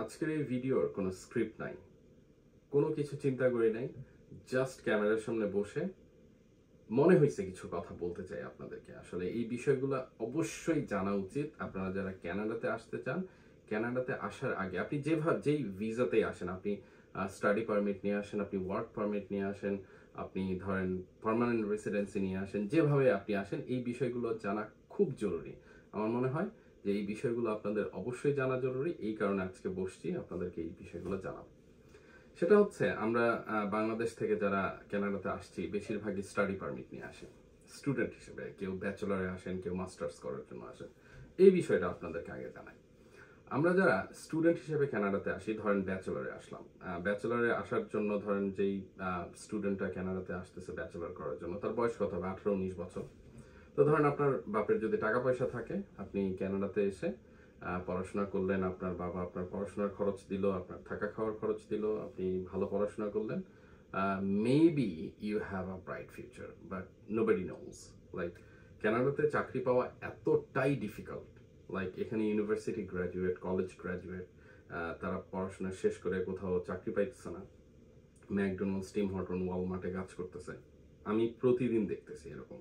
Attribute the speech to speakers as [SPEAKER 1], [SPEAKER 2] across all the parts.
[SPEAKER 1] আজকের এই ভিডিওর কোনো স্ক্রিপ্ট নাই, কোনো কিছু চিন্তা করি নাই, জাস্ট ক্যামেরার সামনে বসে মনে হয়েছে কিছু কথা বলতে চাই আপনাদেরকে। আসলে এই বিষয়গুলো অবশ্যই জানা উচিত। আপনারা যারা কানাডাতে আসতে চান, কানাডাতে আসার আগে আপনি যেই ভিসাতেই আসেন, আপনি স্টাডি পারমিট নিয়ে আসেন, আপনি ওয়ার্ক পারমিট নিয়ে আসেন, আপনি ধরেন পার্মানেন্ট রেসিডেন্সি নিয়ে আসেন, যেভাবে আপনি আসেন এই বিষয়গুলো জানা খুব জরুরি। আমার মনে হয় যে এই বিষয়গুলো আপনাদের অবশ্যই জানা জরুরি। এই কারণে আজকে বসছি আপনাদেরকে এই বিষয়গুলো জানাবো। সেটা হচ্ছে আমরা বাংলাদেশ থেকে যারা কানাডাতে আসছি বেশিরভাগই স্টাডি পারমিট নিয়ে আসেন স্টুডেন্ট হিসেবে। কেউ ব্যাচেলরে আসেন, কেউ মাস্টার্স করার জন্য আসেন। এই বিষয়টা আপনাদেরকে আগে জানাই। আমরা যারা স্টুডেন্ট হিসেবে কানাডাতে আসি, ধরেন ব্যাচেলরে আসলাম, ব্যাচেলরে আসার জন্য ধরেন যেই স্টুডেন্টটা কানাডাতে আসতেছে ব্যাচেলর করার জন্য, তার বয়স কত হবে? 18-19 বছর। তো ধরেন আপনার বাপের যদি টাকা পয়সা থাকে, আপনি কানাডাতে এসে পড়াশোনা করলেন, আপনার বাবা আপনার পড়াশোনার খরচ দিল, আপনার থাকা খাওয়ার খরচ দিল, আপনি ভালো পড়াশোনা করলেন, maybe you have a bright future, but nobody knows. Like কানাডাতে চাকরি পাওয়া এতটাই ডিফিকাল্ট। লাইক এখানে ইউনিভার্সিটি গ্র্যাজুয়েট, কলেজ গ্র্যাজুয়েট, তারা পড়াশোনা শেষ করে কোথাও চাকরি পাইতেছে না, ম্যাকডোনাল্ডস, টিম হর্টন, ওয়ালমার্টে কাজ করতেছে। আমি প্রতিদিন দেখতেছি এরকম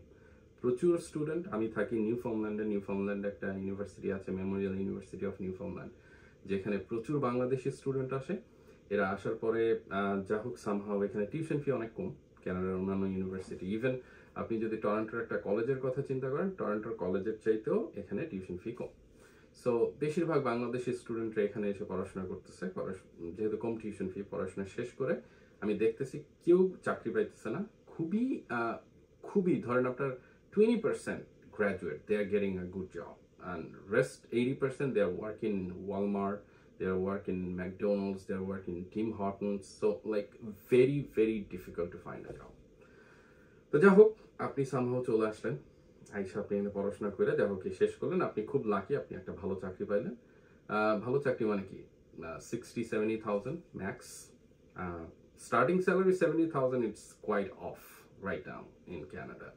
[SPEAKER 1] প্রচুর স্টুডেন্ট। আমি থাকি নিউফাউন্ডল্যান্ডে একটা ইউনিভার্সিটি আছে, মেমোরিয়াল ইউনিভার্সিটি অফ নিউফাউন্ডল্যান্ড, যেখানে প্রচুর বাংলাদেশি স্টুডেন্ট আসে। এরা আসার পরে যা হোক সামহাও এখানে টিউশন ফি অনেক কম কানাডার অন্যান্য ইউনিভার্সিটি। ইভেন আপনি যদি টরন্টোর একটা কলেজের কথা চিন্তা করেন, টরন্টোর কলেজের চাইতেও এখানে টিউশন ফি কম। সো বেশিরভাগ বাংলাদেশি স্টুডেন্টরা এখানে এসে পড়াশোনা করতেছে। যেহেতু কম টিউশন ফি, পড়াশোনা শেষ করে আমি দেখতেছি কেউ চাকরি পাইতেছে না। খুবই খুবই ধরেন আপনার 20% graduate, they are getting a good job, and rest 80% they are working Walmart, they are working McDonald's, they are working Tim Hortons. So like very difficult to find a job. তো যা হোক, আপনি সামহাও চলে আসলেন, আইসা আপনি এখানে পড়াশোনা করে যা হোক শেষ করলেন। আপনি খুব লাকি, আপনি একটা ভালো চাকরি পাইলেন। ভালো চাকরি মানে কি? 60-70,000 max. Starting salary 70,000, it's quite off right now in Canada.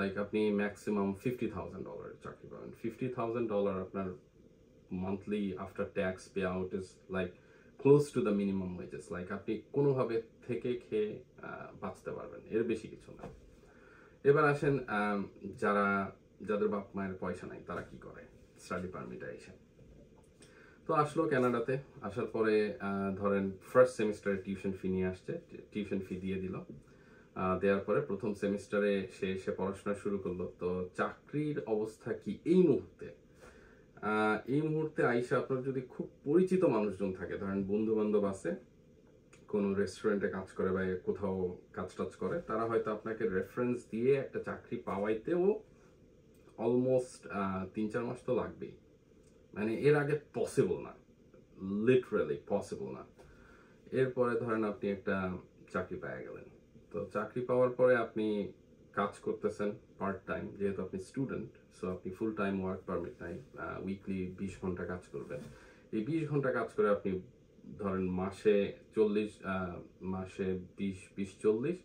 [SPEAKER 1] Like আপনি ম্যাক্সিমাম $50,000 চাকরি পাবেন। $50,000 আপনার monthly after tax pay out is like close to the minimum wages. Like আপনি কোনোভাবে থেকে খেয়ে বাঁচতে পারবেন, এর বেশি কিছু না। এবার আসেন যাদের বাপ মায়ের পয়সা নাই তারা কি করে? স্টাডি পারমিটে এসে তো আসলো কানাডাতে। আসার পরে ধরেন ফার্স্ট সেমিস্টারে টিউশন ফি নিয়ে আসছে, টিউশন ফি দিয়ে দিল। দেওয়ার পরে প্রথম সেমিস্টারে সে এসে পড়াশোনা শুরু করলো। তো চাকরির অবস্থা কি এই মুহূর্তে? এই মুহূর্তে আইসা আপনার যদি খুব পরিচিত মানুষজন থাকে, ধরেন বন্ধু বান্ধব আছে, কোনো রেস্টুরেন্টে কাজ করে বা কোথাও কাজ টাজ করে, তারা হয়তো আপনাকে রেফারেন্স দিয়ে একটা চাকরি পাওয়াইতেও অলমোস্ট 3-4 মাস তো লাগবেই। মানে এর আগে পসিবল না, লিটারালি পসিবল না। এরপরে ধরেন আপনি একটা চাকরি পেয়ে গেলেন। তো চাকরি পাওয়ার পরে আপনি কাজ করতেছেন পার্ট টাইম, যেহেতু আপনি স্টুডেন্ট, সো আপনি ফুল টাইম ওয়ার্ক পারমিট নাই, উইকলি 20 ঘন্টা কাজ করবেন। এই 20 ঘন্টা কাজ করে আপনি ধরেন মাসে 20-40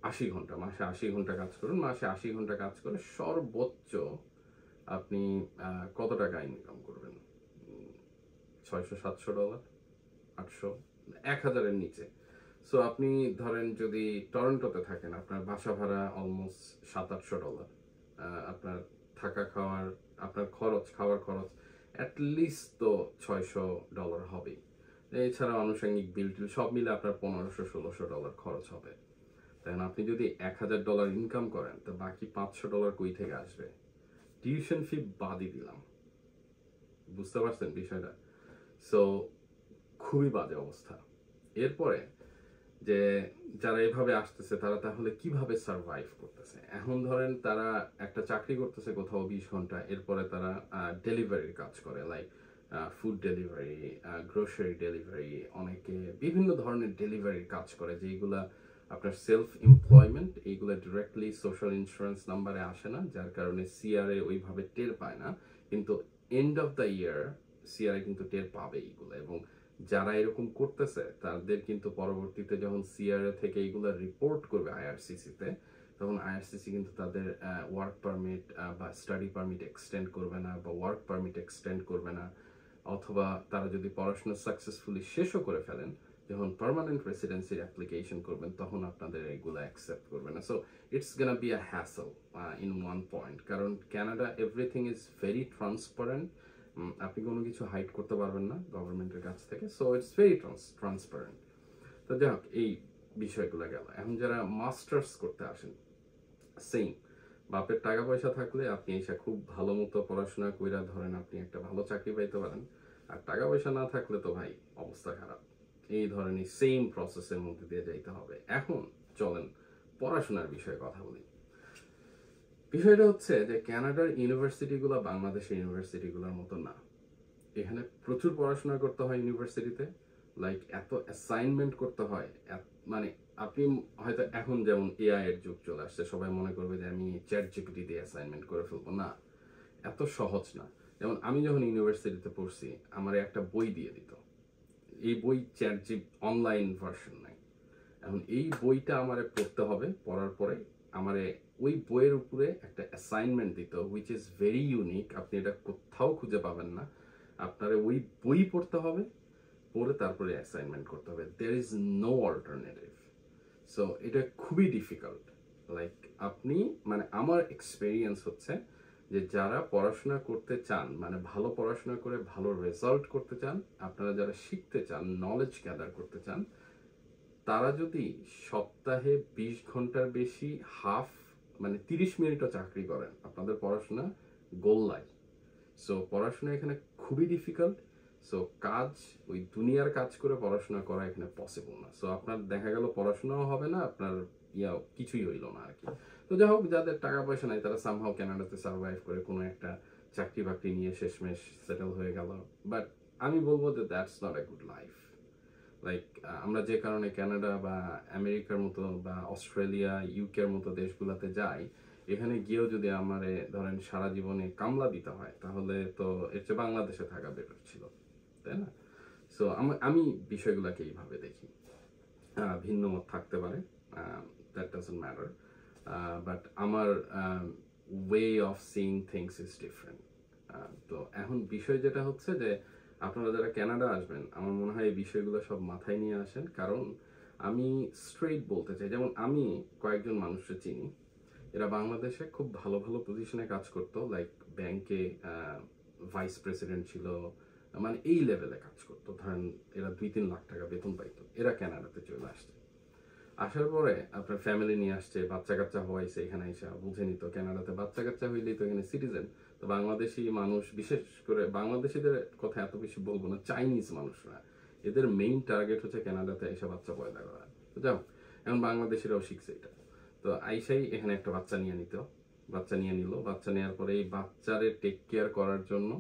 [SPEAKER 1] 80 ঘন্টা, মাসে 80 ঘন্টা কাজ করুন। মাসে 80 ঘন্টা কাজ করে সর্বোচ্চ আপনি কত টাকা ইনকাম করবেন? $600-700, 800, 1000-এর নিচে। সো আপনি ধরেন যদি টরন্টোতে থাকেন, আপনার বাসা ভাড়া অলমোস্ট $700-800। আপনার থাকা খাওয়ার, আপনার খরচ, খাওয়ার খরচ অ্যাটলিস্ট তো $600 হবেই। এছাড়া আনুষঙ্গিক বিল টিল সব মিলে আপনার $1500-1600 খরচ হবে। তাই আপনি যদি $1000 ইনকাম করেন, তো বাকি $500 কই থেকে আসবে? টিউশন ফি বাদই দিলাম। বুঝতে পারছেন বিষয়টা? সো খুবই বাজে অবস্থা। এরপরে যে যারা এভাবে আসতেছে তারা তাহলে কিভাবে সার্ভাইভ করতেছে? এখন ধরেন তারা একটা চাকরি করতেছে কোথাও 20 ঘন্টা, এরপরে তারা ডেলিভারির কাজ করে, like food delivery, grocery delivery, অনেকে বিভিন্ন ধরনের ডেলিভারির কাজ করে, যেগুলা আপনার সেলফ এমপ্লয়মেন্ট। এইগুলো ডিরেক্টলি সোশ্যাল ইন্স্যুরেন্স নাম্বারে আসে না, যার কারণে সিআরএ ওইভাবে টের পায় না। কিন্তু end of the year CRA কিন্তু টের পাবে এইগুলো, এবং যারা এরকম করতেছে তাদের কিন্তু পরবর্তীতে যখন সিআরএ থেকে এইগুলো রিপোর্ট করবে আইআরসিসিতে, তখন আইআরসিসি কিন্তু তাদের ওয়ার্ক পারমিট বা স্টাডি পারমিট এক্সটেন্ড করবে না, বা ওয়ার্ক পারমিট এক্সটেন্ড করবে না, অথবা তারা যদি পড়াশোনা সাকসেসফুলি শেষও করে ফেলেন, যখন পার্মানেন্ট রেসিডেন্সির অ্যাপ্লিকেশন করবেন তখন আপনাদের এগুলো অ্যাকসেপ্ট করবে না। So it's gonna be a hassle in one point, কারণ Canada everything is very transparent. আপনি কোনো কিছু হাইড করতে পারবেন না গভর্নমেন্টের কাছ থেকে, সো ইটস ভেরি ট্রান্সপারেন্ট। তো যাই হোক, এই বিষয়গুলো গেল। এখন যারা মাস্টার্স করতে আসেন, সেম, বাপের টাকা পয়সা থাকলে আপনি এসে খুব ভালো মতো পড়াশোনা কইরা ধরেন আপনি একটা ভালো চাকরি পাইতে পারেন, আর টাকা পয়সা না থাকলে তো ভাই অবস্থা খারাপ। এই ধরনের সেম প্রসেসের মধ্যে দিয়ে যাইতে হবে। এখন চলেন পড়াশোনার বিষয়ে কথা বলি। বিষয়টা হচ্ছে যে কানাডার ইউনিভার্সিটিগুলো বাংলাদেশের ইউনিভার্সিটিগুলোর মতো না। এখানে প্রচুর পড়াশোনা করতে হয় ইউনিভার্সিটিতে, লাইক এত অ্যাসাইনমেন্ট করতে হয়, মানে আপনি হয়তো এখন যেমন এআই এর যুগ চলে আসছে, সবাই মনে করবে যে আমি চ্যাট জিপিটি দিয়ে অ্যাসাইনমেন্ট করে ফেলবো। না, এত সহজ না। যেমন আমি যখন ইউনিভার্সিটিতে পড়ছি, আমার একটা বই দিয়ে দিত, এই বই চ্যাট জিপি অনলাইন ভার্সন নাই। এখন এই বইটা আমারে পড়তে হবে, পড়ার পরে আমারে ওই বইয়ের উপরে একটা অ্যাসাইনমেন্ট দিত, হুইচ ইজ ভেরি ইউনিক। আপনি এটা কোথাও খুঁজে পাবেন না। আপনার ওই বই পড়তে হবে, পড়ে তারপরে অ্যাসাইনমেন্ট করতে হবে। There is no alternative. So এটা খুবই ডিফিকাল্ট। লাইক আপনি, মানে আমার এক্সপেরিয়েন্স হচ্ছে যে যারা পড়াশোনা করতে চান, মানে ভালো পড়াশোনা করে ভালো রেজাল্ট করতে চান, আপনারা যারা শিখতে চান, নলেজ গ্যাদার করতে চান, তারা যদি সপ্তাহে 20 ঘন্টার বেশি মানে 30 মিনিটও চাকরি করেন, আপনাদের পড়াশোনা গোল্লায়। সো পড়াশোনা এখানে খুবই ডিফিকাল্ট। সো কাজ, ওই দুনিয়ার কাজ করে পড়াশোনা করা এখানে পসিবল না। সো আপনার দেখা গেল পড়াশোনাও হবে না, আপনার কিছুই হইল না আর কি। তো যাই হোক, যাদের টাকা পয়সা নাই তারা সামহাও কানাডাতে সার্ভাইভ করে কোনো একটা চাকরি বাকরি নিয়ে শেষমেশ সেটেল হয়ে গেল। বাট আমি বলবো যে that's not a good life. Like আমরা যে কারণে কানাডা বা আমেরিকার মতো বা অস্ট্রেলিয়া, ইউকের মতো দেশগুলোতে যাই, এখানে গিয়েও যদি আমারে ধরেন সারা জীবনে কামলা দিতে হয়, তাহলে তো এর চেয়ে বাংলাদেশে থাকা বেটার ছিল, তাই না? সো আমি বিষয়গুলোকে এইভাবে দেখি। ভিন্ন মত থাকতে পারে, দ্যাট ডাজন্ট ম্যাটার, বাট আমার way of seeing things is different. তো এখন বিষয় যেটা হচ্ছে যে আপনারা যারা কানাডা আসবেন, আমার মনে হয় এই বিষয়গুলো সব মাথায় নিয়ে আসেন। কারণ আমি স্ট্রেইট বলতে চাই, যেমন আমি কয়েকজন মানুষকে চিনি, এরা বাংলাদেশে খুব ভালো ভালো পজিশনে কাজ করতো, লাইক ব্যাংকে ভাইস প্রেসিডেন্ট ছিল, মানে এই লেভেলে কাজ করতো। ধরেন এরা 2-3 লাখ টাকা বেতন পাইতো, এরা কানাডাতে চলে আসছে। আসার পরে আপনার ফ্যামিলি নিয়ে আসছে, বাচ্চা কাচ্চা হওয়াইছে, এখানে এসে বুঝে নিত কানাডাতে বাচ্চা কাচ্চা হইলেই তো এখানে সিটিজেন। তো বাংলাদেশি মানুষ, বিশেষ করে বাংলাদেশিদের কথা এত বেশি বলবো না, চাইনিজ মানুষরা, এদের মেইন টার্গেট হচ্ছে কানাডাতে এসে বাচ্চা পয়দা করা। তো যাও, এখন বাংলাদেশিরাও শিখছে এটা। তো আইসাই এখানে একটা বাচ্চা নিয়ে নিত, বাচ্চা নিয়ে নিল, বাচ্চা নেওয়ার পরে এই বাচ্চারে টেক কেয়ার করার জন্য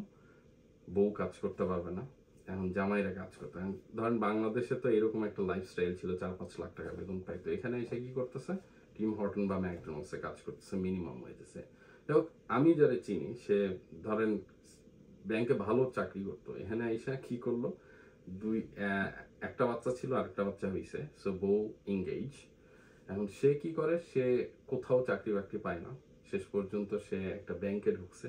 [SPEAKER 1] বউ কাজ করতে পারবে না, এখন জামাইরা কাজ করতে। ধরেন বাংলাদেশে তো এরকম একটা লাইফস্টাইল ছিল, 4-5 লাখ টাকা বেতন পাইতো, এখানে এসে কি করতেছে, টিম হর্টন বা ম্যাকডোনাল্ডসে কাজ করতেছে মিনিমাম ওয়েজেসে। যাই আমি যারা চিনি, সে ধরেন ব্যাংকে ভালো চাকরি করতো, এখানে এসে কি করলো, একটা বাচ্চা ছিল, আরেকটা বাচ্চা হয়েছে, সো বউ এঙ্গেজ। এখন সে কি করে, সে কোথাও চাকরি বাকরি পায় না, শেষ পর্যন্ত সে একটা ব্যাংকে ঢুকছে।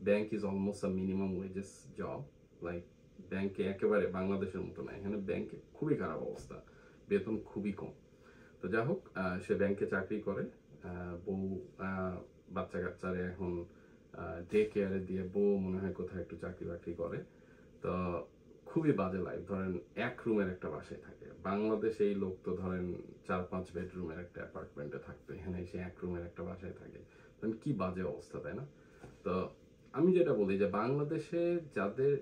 [SPEAKER 1] Bank is almost a minimum wages job. Like ব্যাংকে একেবারে বাংলাদেশের মতো না, এখানে ব্যাংকে খুবই খারাপ অবস্থা, বেতন খুবই কম। তো যাই হোক, সে ব্যাংকে চাকরি করে, বউ বাচ্চা কাচ্চারে এখন ডে কেয়ারে দিয়ে, বউ মনে হয় কোথাও একটু চাকরি বাকরি করে। তো খুবই বাজে লাইফ। ধরেন এক রুমের একটা বাসায় থাকে, বাংলাদেশে এই লোক তো ধরেন 4-5 বেডরুমের একটা অ্যাপার্টমেন্টে থাকতো, এখানে এসে এক রুমের একটা বাসায় থাকে। কি বাজে অবস্থা, তাই না? তো আমি যেটা বলি যে বাংলাদেশে যাদের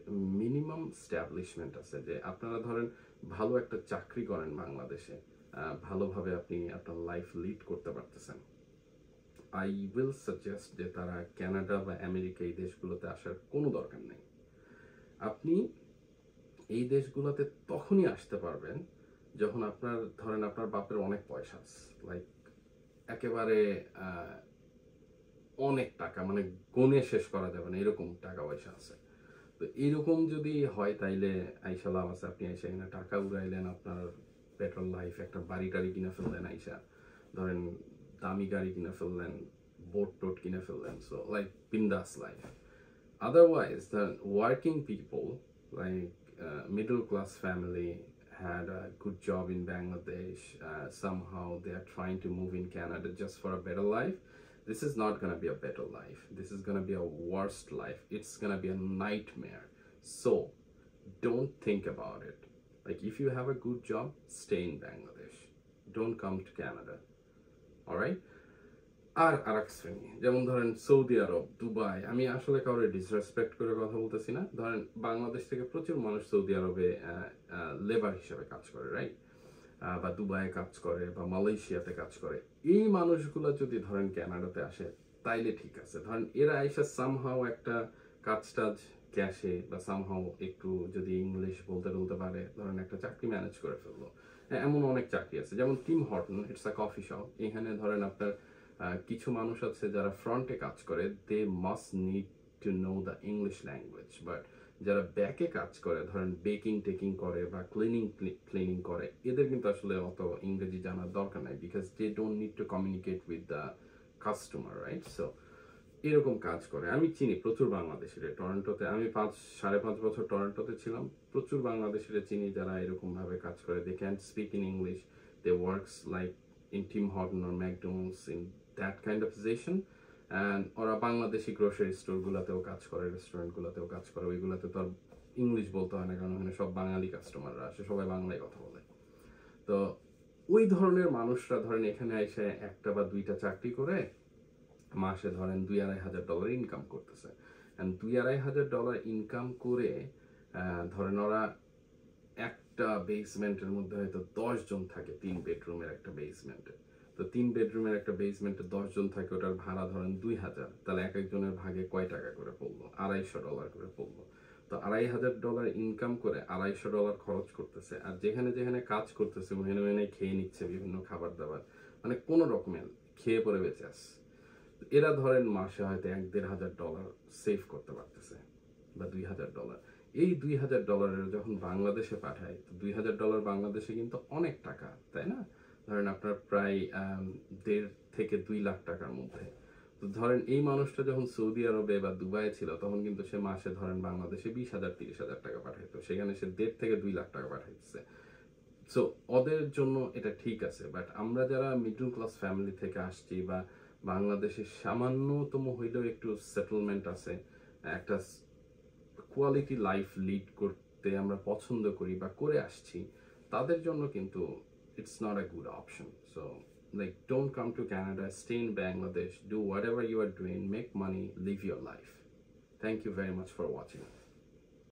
[SPEAKER 1] মিনিমাম স্ট্যাবলিশমেন্ট আছে, যে আপনারা ধরেন ভালো একটা চাকরি করেন বাংলাদেশে, ভালোভাবে আপনি আপনার লাইফ লিড করতে পারতেছেন, আই উইল সাজেস্ট যে তারা কানাডা বা আমেরিকা এই দেশগুলোতে আসার কোনো দরকার নেই। আপনি এই দেশগুলোতে তখনই আসতে পারবেন যখন আপনার ধরেন আপনার বাপের অনেক পয়সা আছে, লাইক একেবারে অনেক টাকা, মানে গুণে শেষ করা যাবে না এরকম টাকা পয়সা আছে। তো এরকম যদি হয় তাইলে আইসা লাভ আছে, আপনি আইসা এখানে টাকা উড়াইলেন, আপনার বেটার লাইফ, একটা বাড়ি টাড়ি কিনে ফেললেন, আইসা ধরেন দামি গাড়ি কিনে ফেললেন, বোট টোট কিনে ফেললেন, সো লাইক বিন্দাস life. Otherwise the working people, like middle class family had a good job in Bangladesh. Somehow they are trying to move in Canada just for a better life. This is not gonna be a better life. This is gonna be a worst life. It's gonna be a nightmare. So don't think about it. Like, if you have a good job, stay in Bangladesh. Don't come to Canada. All right? আর আরেক শ্রেণী, যেমন ধরেন Saudi আরব, Dubai, আমি আসলে কাউরে disrespect করে কথা বলতেছি না, ধরেন বাংলাদেশ থেকে প্রচুর মানুষ সৌদি আরবে লেবার হিসেবে কাজ করে, রাইট? বা দুবাইয়ে কাজ করে বা মালয়েশিয়াতে কাজ করে। এই মানুষগুলো যদি ধরেন ক্যানাডাতে আসে, তাইলে ঠিক আছে। ধরেন এরা এসে সামহাও একটা কাজ টাজ ক্যাশে বা সামহাও একটু যদি ইংলিশ বলতে পারে, ধরেন একটা চাকরি ম্যানেজ করে ফেললো। এমন অনেক চাকরি আছে, যেমন Tim Horton, it's a coffee shop. এখানে ধরেন আপনার কিছু মানুষ আছে যারা ফ্রন্টে কাজ করে, they must need to know the English language. But যারা ব্যাকে কাজ করে, ধরেন বেকিং টেকিং করে বা ক্লিনিং করে, এদের কিন্তু আসলে অত ইংরেজি জানার দরকার নাই, because they don't need to communicate with the customer, right? So এরকম কাজ করে। আমি চিনি প্রচুর বাংলাদেশিরা টরন্টোতে, আমি 5.5 বছর টরন্টোতে ছিলাম। প্রচুর বাংলাদেশিরা চিনি যারা এরকম ভাবে কাজ করে। They can speak in English, they works like in Tim Horton or McDonald's, in that kind of position. And ওরা বাংলাদেশি গ্রোসারি স্টোর গুলাতেও কাজ করে, রেস্টুরেন্ট গুলাতেও কাজ করে। ওইগুলাতে তো আর ইংলিশ বলতে হয় না, কারণ ওখানে সব বাঙালি কাস্টমাররা আসে, সবাই বাংলায় কথা বলে। তো ওই ধরনের মানুষরা ধরেন এখানে এসে একটা বা দুইটা চাকরি করে মাসে ধরেন $2,500 ইনকাম করতেছে। এন্ড $2,500 ইনকাম করে ধরেন ওরা একটা বেসমেন্টের মধ্যে হয়তো 10 জন থাকে, 3 বেডরুমের একটা বেসমেন্টে। তো 3 বেডরুমের একটা বেসমেন্টে 10 জন থাকে, ওটার ভাড়া ধরেন 2,000। তাহলে এক একজনের ভাগে কয় টাকা করে পড়লো? $250 করে পড়লো। তো $2,500 ইনকাম করে $250 খরচ করতেছে, আর যেখানে যেখানে কাজ করতেছে ওখানে খেয়ে নিচ্ছে বিভিন্ন খাবার দাবার, মানে কোনো রকমের খেয়ে পরে বেঁচে আসছে। এরা ধরেন মাসে হয়তো $1,500 সেভ করতে পারতেছে, বা $2,000। এই $2,000 যখন বাংলাদেশে পাঠায়, তো $2,000 বাংলাদেশে কিন্তু অনেক টাকা, তাই না? ধরেন আপনার প্রায় 1.5 থেকে 2 লাখ টাকার মধ্যে। তো ধরেন এই মানুষটা যখন সৌদি আরবে বা দুবাইয়ে ছিল, তখন কিন্তু সে মাসে ধরেন বাংলাদেশে 20,000-30,000 টাকা পাঠাইতো, সেখানে সে 1.5 থেকে 2 লাখ টাকা পাঠাইতেছে। সো ওদের জন্য এটা ঠিক আছে। বাট আমরা যারা মিডল ক্লাস ফ্যামিলি থেকে আসছি, বা বাংলাদেশে সামান্যতম হইলেও একটু সেটেলমেন্ট আছে, একটা কোয়ালিটি লাইফ লিড করতে আমরা পছন্দ করি বা করে আসছি, তাদের জন্য কিন্তু it's not a good option. So like, don't come to Canada, stay in Bangladesh, do whatever you are doing, make money, live your life. Thank you very much for watching.